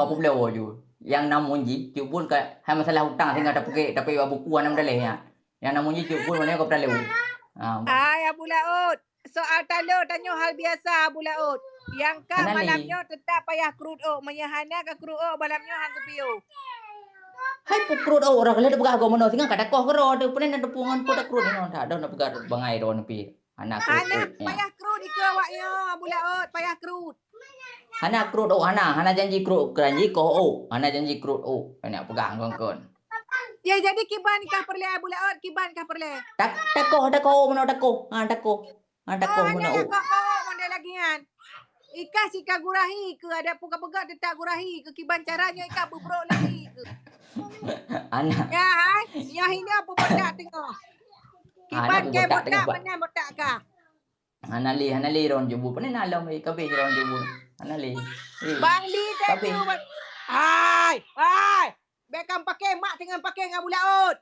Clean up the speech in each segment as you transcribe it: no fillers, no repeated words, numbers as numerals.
apa beliau je. Yang namun ji cubul ke hai masalah hutang tinggal tapi bukuan nam daleh ya. Yang namun ji cubul mana kau pernah lewu. Hai Abu Laut. Soal talo tanya hal biasa Abu Laut. Yang kah malamnya tetap payah krut menyahana ke krut malamnya hang kepiu. Hai pukrut orang kali buka agama no tinggal kada kau kero ada pun ada pungan pun ada krut no ada nak buka bangai ron pi. Anak krut. Anak payah krut ike awaknya Abu Laut payah krut. Hana krut hana janji krut janji ko hana janji krut anak pegang kon. Ya jadi kiban kah perle Abu Laut kiban kah perle. Tako mana tako. Tako mana mana lagi kan. Ika si gurahi ke ada puka-puka tetap gurahi ke kiban caranya ika bubrok lagi ke. Anak. Ya hai, ya ini apa botak tengok. Kiban ke botak mana botak kah? Hanali ron jubu pun nalong kabe ron jubu. Hanali. Bang Li thank you. Hai. Bekam pakai mak dengan pakai Abu Laut.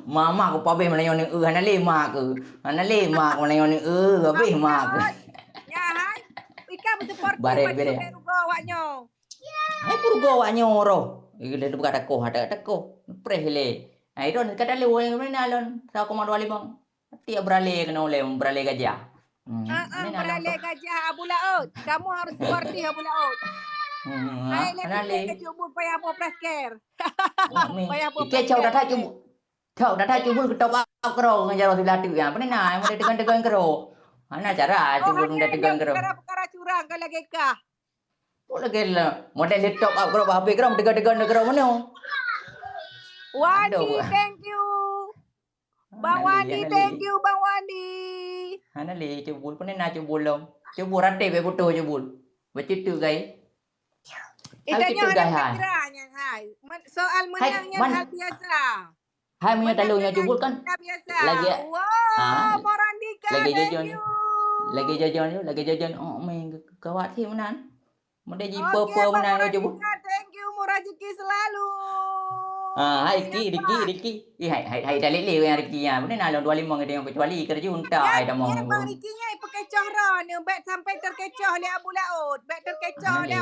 Mama ko pabe mana yon hanali mak ke. Hanali mak mana yon kabe mak ke. Ya hai. Ika bersupport bare. awaknya. Ai purgo awaknya ro. Ile buka tako. Prehle. Ai ron kata le wo mana nalon. Sa ko mandwali bang. Tiap beralih kena oleh beralih gajah. Beralih gajah Abu Laut. Kamu harus seperti Abu Laut. Hai le cubu payah apa prasker. Kecau dah cubu. Kau dah cubu ketop kero ngajar silatu ya. Apa nah mau tegan kero. Mana cara cubu ndak tegan kero. Perkara curang kalau gekah. Oh lagi lah. Model laptop kero HP kero tegan kero mana? Wandi thank you. Bang Wandi thank you Bang Wandi. Hanali cubul pun na cubul long. Cubul rate be foto cubul. Becitu guys. Itanya ada kiranya hai. Soal menangnya hal biasa. Hai punya talunya cubul kan. Lagi. Wow, Morandika. Lagi jajan. Oh main kawat sih menan. Mode jipo menan cubul. Thank you Murajiki selalu. Hai Riki. Hai dalik le yang Riki ya. Benar nalon 25 ngede yang kecuali kerja unta ai dah mau. Bang Rikinya pakecoh ron, bet sampai terkecoh le Abu Laut. Bet terkecoh le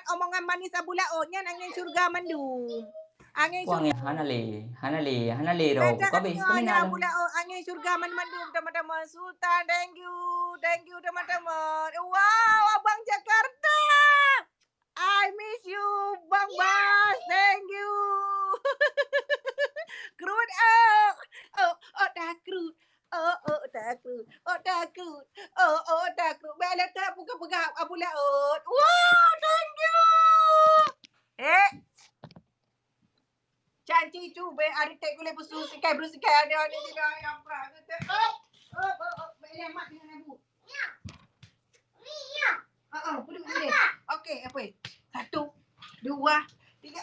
omongan manis Abu Lautnya angin surga mendung. Angin surga. Hanale ro. Kabe benar Abu Laut angin surga mendung teman-teman. Sultan thank you teman-teman. Wow, Abang Jakarta. I miss you, Bang Bas. Thank you. Krut dah krut. Dah krut. Bela tak buka Abu Laut. Wow, thank you. Cantik tu be ari tek gule bersusikai ada ni tidak yang pra. Bela mak dengan ibu. Duduk sini. Okey, apa? 1, 2, 3.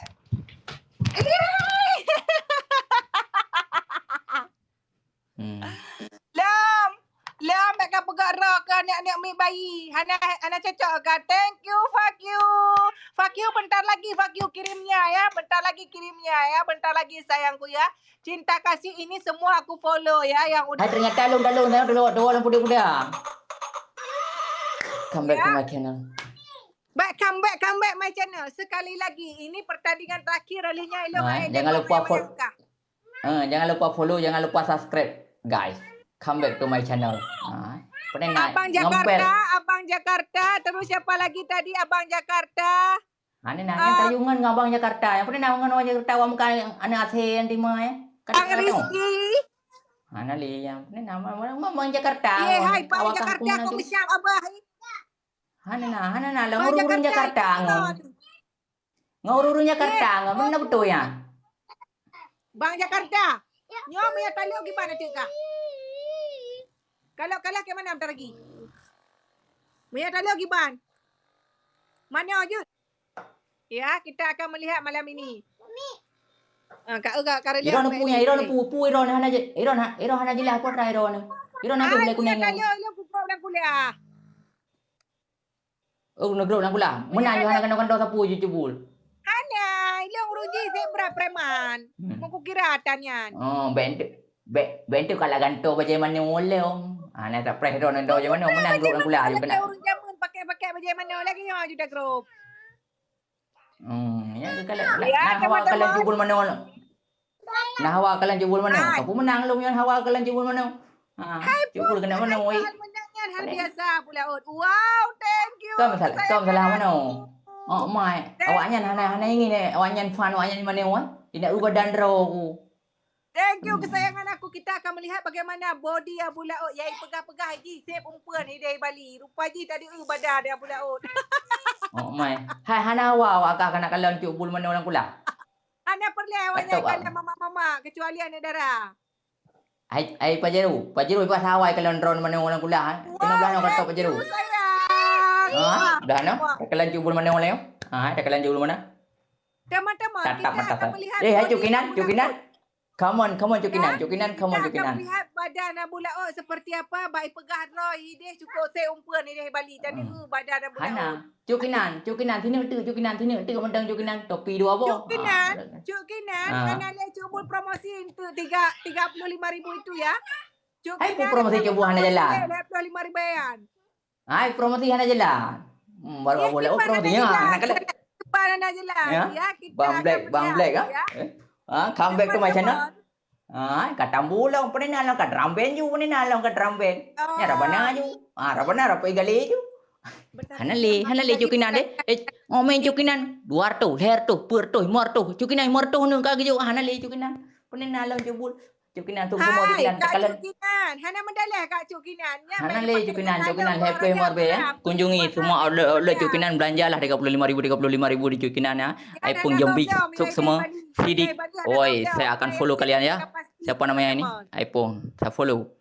Lam nak bergerak ke anak-anak mi bayi. Hana cocok ke? Thank you, fuck you. Fuck you bentar lagi kirimnya ya. Bentar lagi sayangku ya. Cinta kasih ini semua aku follow ya yang udah. Ternyata dulu puda. Come back to my channel. Come back my channel. Sekali lagi, ini pertandingan terakhir alinya jangan lupa follow, jangan lupa subscribe, guys. Come back to my channel. Abang Jakarta, terus siapa lagi tadi Abang Jakarta? Yang tayungan ngabang Jakarta. Yang pernah ngabang Jakarta wa muka anak ASEAN di mana? Bang Rizky. Hanali yang pernah ngabang Jakarta. Hai Bang Jakarta aku bersyam abah. Hana lah ngururun Jakarta ngururun Jakarta mana betul ya Bang Jakarta nyom ya tali gimana tika kalau ke mana bentar lagi Mia tali gimana mana aja ya kita akan melihat malam ini Iron punya Iron hana jelas apa Iron nak boleh kuning kuliah negro nak pula. Mana yo hana kan sapu je jebul. Hana, yang ruji zebra preman. Mau kiratan yan. Oh, bente kala ganto baje mana mole om. Ana tak preh ron ndo je mana menang grup pula je kena. Urun jamun pakai ni pakai baju mana lagi yang juda grup. Ya kalau Ya, nah hawa kalian teman-teman. jubul mana? Nah hawa kalian jubul mana? Hai. Kamu menang lu yang hawa kalian jubul mana? Jubul kena mana Hai, oi? hal menangnya hal biasa pula Ut. Wow, thank you. Kau salah kesayangan mana? aku. Oh my, awaknya hana ini awaknya fan awaknya mana oi? Tidak ubah dandro aku. Thank you kesayangan aku. Kita akan melihat bagaimana body Abu Laut. Yai pegah-pegah lagi. Saya perempuan ni dari Bali. Rupa je tadi badan dia Abu Laut. Oh my, hai hana hawa awak kena kalian jubul mana orang pula? Anda perlu awaknya kalian mama-mama. Kecuali anda darah. Ai Pajeru pas hawa kalian drone mana orang pula? Kena belah nak kata Pajeru. Sayang. Dah no? Kalian jubul mana orang? Kalian jubul mana? Teman-teman, kita akan melihat hai body Cukinan. Come on Cukinan. Kita akan melihat badan Abu Laut seperti apa. Baik pegah roh. Dia cukup saya umpuan ni dari Bali. Tadi badan Abu Laut. Hana, Cukinan. Sini tu mendang Cukinan. Topi dua apa? Cukinan. Hana le cubul promosi itu 35,000 itu ya. Hai promosi cubu hana jalan. 35,000 yan. Hai promosi hana jalan. Baru boleh promosinya. Nak kala. Hana jalan. Ya, kita Bang Black come back to my channel. Katam bulang paninalang ka drum band ju paninalang ka drum band. Ya rabana ju. Rabana rapai gali ju. Hanali Cukinan de. Main Cukinan. Duar tu, leher tu, pur tu, mor tu. Cukinan mor tu nu ka ju hanali Cukinan. Paninalang jebul. Cukinan tu semua Cukinan kalian. Cukinan. Hana mendalah Kak Cukinan. Hanali Cukinan happy mor be ya. Kunjungi semua outlet Cukinan belanjalah 35,000 di Cukinan ya. iPhone Jambi suk semua. Sidik. Oi, saya akan follow kalian ya. Siapa namanya ini? iPhone. Saya follow.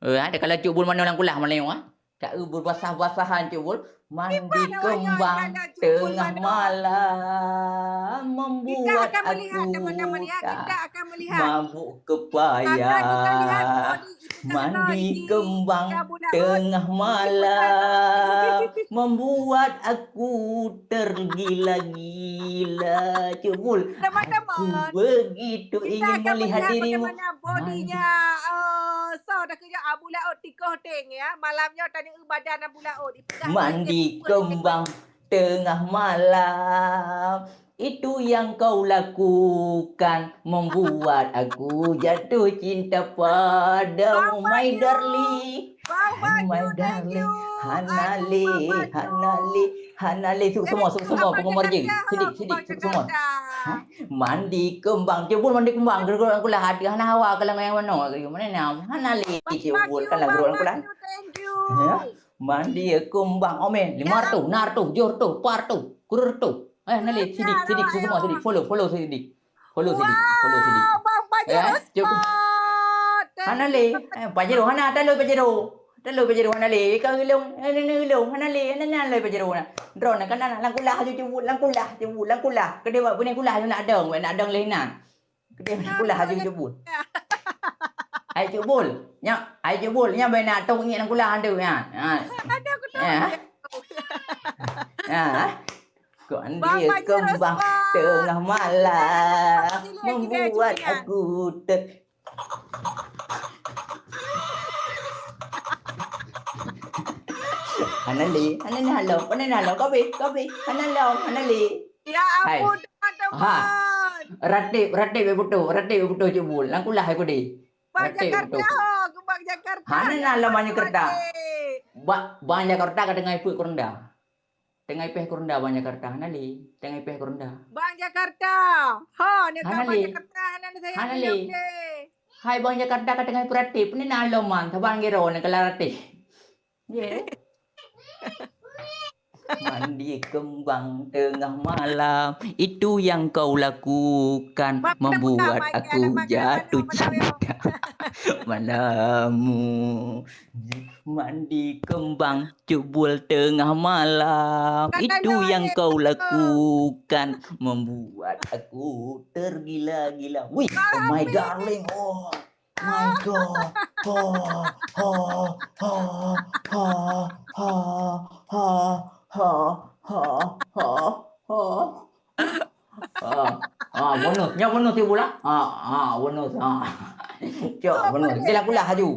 Ada kalau cubul mana orang kulah mana yang Kak berbasah-basahan cubul. Mandi kembang tengah malam membuat aku mabuk kepayang. Mandi kembang tengah malam membuat aku tergila-gila. Cubul, aku begitu ingin melihat dirimu. Bodinya dah kerja Abu Laut tikoh teng ya. Malamnya tadi badan Abu Laut. Mandi kembang tengah malam. Itu yang kau lakukan membuat aku jatuh cinta padamu, my darling. My darling. Hanali semua penggemar je. Sidik semua. Mandi kembang. Cubul mandi kembang. Geruk aku lah hati hana hawa kalau yang mana. Mana nam? Hanali cubul kalau geruk aku lah. Thank you. Mandi kembang. Omen, limar tu, nar tu, jor tu, par tu, kurur tu. Nali sidik semua sidik. Follow sidik. Follow sidik. Bang Pajeru. Hanali, Pajeru hana talo Pajeru. Hanali, kau hilong, Hanali, nalai Pajeru na. Drone kan lang kulah ju lang kulah. Kedai buat punya kulah nak adang lehna. Kedai kulah ju jebul. Ai jebul. Nya bai nak tong ngi lang kulah anda ya. Ada aku tahu. Mandi kembang tengah malam membuat aku Hanali, halo, kopi, Hanali. Ya ampun teman-teman. Rati bebuto jebul, lang kulah aku deh. Bang Jakarta. Hanala banyak kerta. Banyak kerta ka dengan ipu kurenda. Tengah ipeh kurenda banyak kerta Hanali. Tengah ipeh kurenda. Bang Jakarta. Ni kau Bang Jakarta Hanali. Hai Bang Jakarta ka tengah perati, ni nalo man, tabang gero ni kalarati. Ye. Mandi kembang tengah malam, itu yang kau lakukan membuat aku jatuh cinta malamu. Mandi kembang cubul tengah malam, itu yang kau lakukan membuat aku tergila-gila. Wih, oh my darling, oh my god, bonus tu pula. Bonus. Cok bonus. Dia pula haju.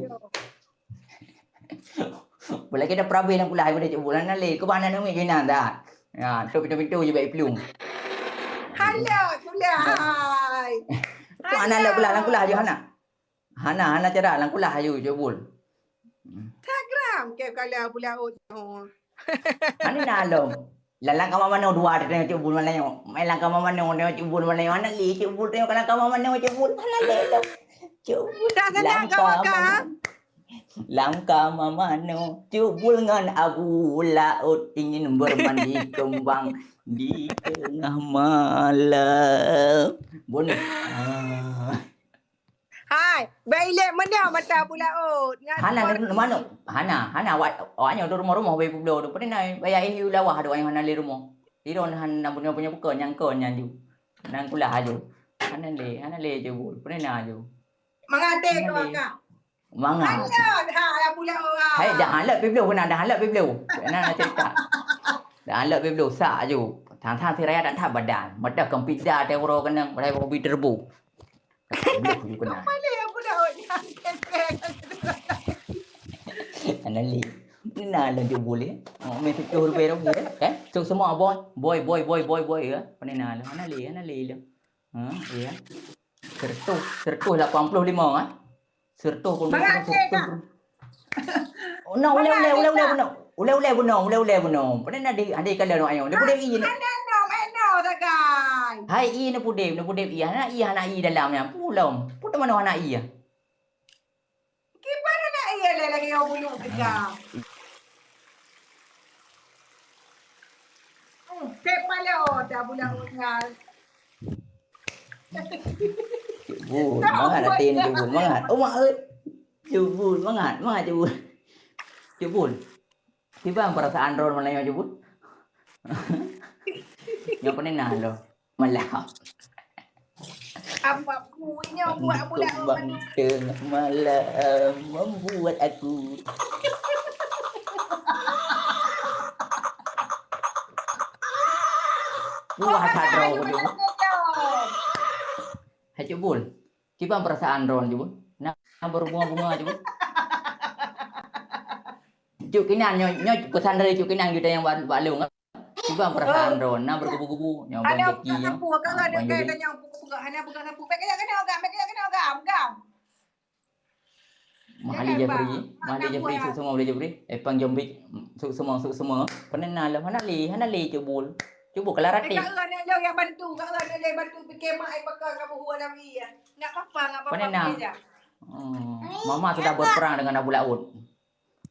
Pula kita prabe lang pula pada cik bulan nale. Ke mana nama kena dah. Ya, tu pintu je baik pelung. Halo, Tulai. Tu anak lah pula lang pula je Hana. Hana cara lang pula ayu cik bul. Instagram ke kalau pula oh. Ani nalom. Lalang ka mamano dua tengok cik bul mana yo. Mai lang ka mamano tengok cik bul mana yo. Anak li cik bul tengok lang ka mamano cik bul. Hana le lo. Cik bul. Dah senang kau makan. Langkah mamano cubul ngan abu laut ingin bermandi kembang di tengah malam. Bun. Hai, bailek mana mata pula oh. Hana ni mana? Hana awaknya di rumah bayi pulau tu. Pernah bayar hiu lawah ada yang Hana di rumah. Tiron Hana punya bukan yang ju. Nang kulah aju. Hana le cubul. Pernah aju. Mengate kau akak. Manga. Halo, dah pula orang. Hai dah halat biblu kena dah halat biblu. Nak cerita. Dah halat biblu sak aju. Thang siraya dan thang badan. Mata kem pizza te oro kena bai hobi terbu. Biblu kena. Mana yang pula yang kekek. Anali. Ni nak lah je boleh. Oh, me tu rupiah dah boleh. So semua boy ya. Pani nak lah. Anali lah. Ha, ya. Sertuh 85 ah. Sertuh pun Oh no, ule buno. Pada ada kala no ayo. Dia pudek i. Ano tagai. Hai i na pudek i. Anak i dalamnya. Pulom. Putu mana anak i ya? Gimana nak iya lagi yang bulu tegak. Kepala dah bulan ungal. Cubul, mangat hati ni cubul, mangat. Oh mak ơi. Cubul, mangat cubul. Cubul. Tiba perasaan ron Melayu cubul. Yang pernah lo. Malah. Apa punya buat budak Kembang tengah malam membuat aku. Buah kadro cubul. Hai cubul. Tiba perasaan ron cubul. Nak berbunga-bunga cubul. Cuk kinan nyo pesan dari cuk kinan kita yang balung. Tiba perasaan ron, nak berkubu-kubu, nyo bang jeki. Ana apa kan ada kaitan yang buka ana bukan apa. Kaya kena agam. Mahali Jeffrey semua boleh Jeffrey. Pang Jombik semua. Pernah lah hana li cubul. Cubul kalau rati. Kak ana yang bantu, kak ana yang bantu fikir mak ai bakal kamu huwa lagi ya. Enggak apa-apa aja. Mama sudah berperang dengan Abu Laut.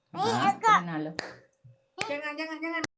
Pernah lah. Jangan.